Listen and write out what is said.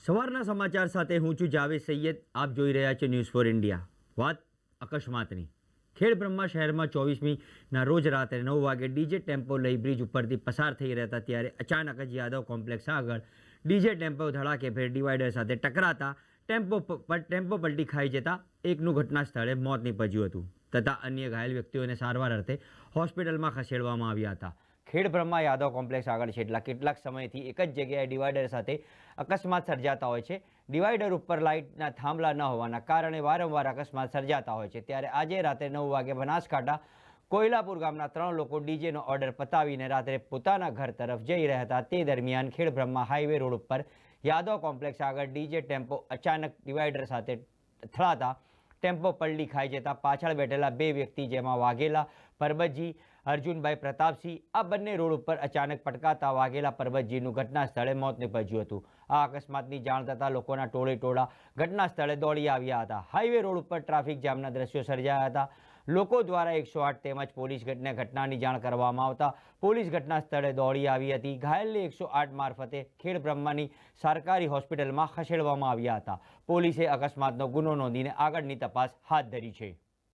સવારના સમાચાર સાથે હું છું જાવેદ સૈયદ. આપ જોઈ રહ્યા છો ન્યૂઝ ફોર ઇન્ડિયા. વાત અકસ્માતની. ખેડબ્રહ્મા શહેરમાં 24મીના રોજ રાત્રે 9 વાગે ડીજે ટેમ્પો લઈ બ્રિજ ઉપરથી પસાર થઈ રહેતા ત્યારે અચાનક જ યાદવ કોમ્પ્લેક્સ આગળ ડીજે ટેમ્પો ધડાકેભેર ડિવાઈડર સાથે ટકરાતા ટેમ્પો પલટી ખાઈ જતા એકનું ઘટના સ્થળે મોત નીપજ્યું હતું તથા અન્ય ઘાયલ વ્યક્તિઓને સારવાર અર્થે હોસ્પિટલમાં ખસેડવામાં આવ્યા હતા. ખેડબ્રહ્મા યાદવ કોમ્પ્લેક્સ આગળ છેલ્લા કેટલાક સમયથી એક જ જગ્યાએ ડિવાઈડર સાથે અકસ્માત સર્જાતા હોય છે. ડિવાઈડર ઉપર લાઇટના થાંભલા ન હોવાના કારણે વારંવાર અકસ્માત સર્જાતા હોય છે. ત્યારે આજે રાત્રે 9 વાગે બનાસકાંઠા કોયલાપુર ગામના 3 લોકો ડીજેનો ઓર્ડર પતાવીને રાત્રે પોતાના ઘર તરફ જઈ રહ્યા હતા. તે દરમિયાન ખેડબ્રહ્મા હાઈવે રોડ ઉપર યાદવ કોમ્પ્લેક્સ આગળ ડીજે ટેમ્પો અચાનક ડિવાઈડર સાથે અથડાતા ટેમ્પો પલટી ખાઈ જતા પાછળ બેઠેલા 2 વ્યક્તિ જેમાં વાઘેલા પરબતજી અર્જુનભાઈ પ્રતાપસિંહ આ બંને રોડ ઉપર અચાનક પટકાતા વાઘેલા પરબતજીનું ઘટના સ્થળે મોત નીપજ્યું હતું. આ અકસ્માતની જાણ થતાં લોકોના ટોળે ઘટના સ્થળે દોડી આવ્યા હતા. હાઈવે રોડ ઉપર ટ્રાફિક જામના દ્રશ્યો સર્જાયા હતા. લોકો દ્વારા 108 તેમજ પોલીસ ઘટનાની જાણ કરવામાં આવતા પોલીસ ઘટના સ્થળે દોડી આવી હતી. ઘાયલને 108 મારફતે ખેડબ્રહ્માની સરકારી હોસ્પિટલમાં ખસેડવામાં આવ્યા હતા. પોલીસે અકસ્માતનો ગુનો નોંધીને આગળની તપાસ હાથ ધરી છે.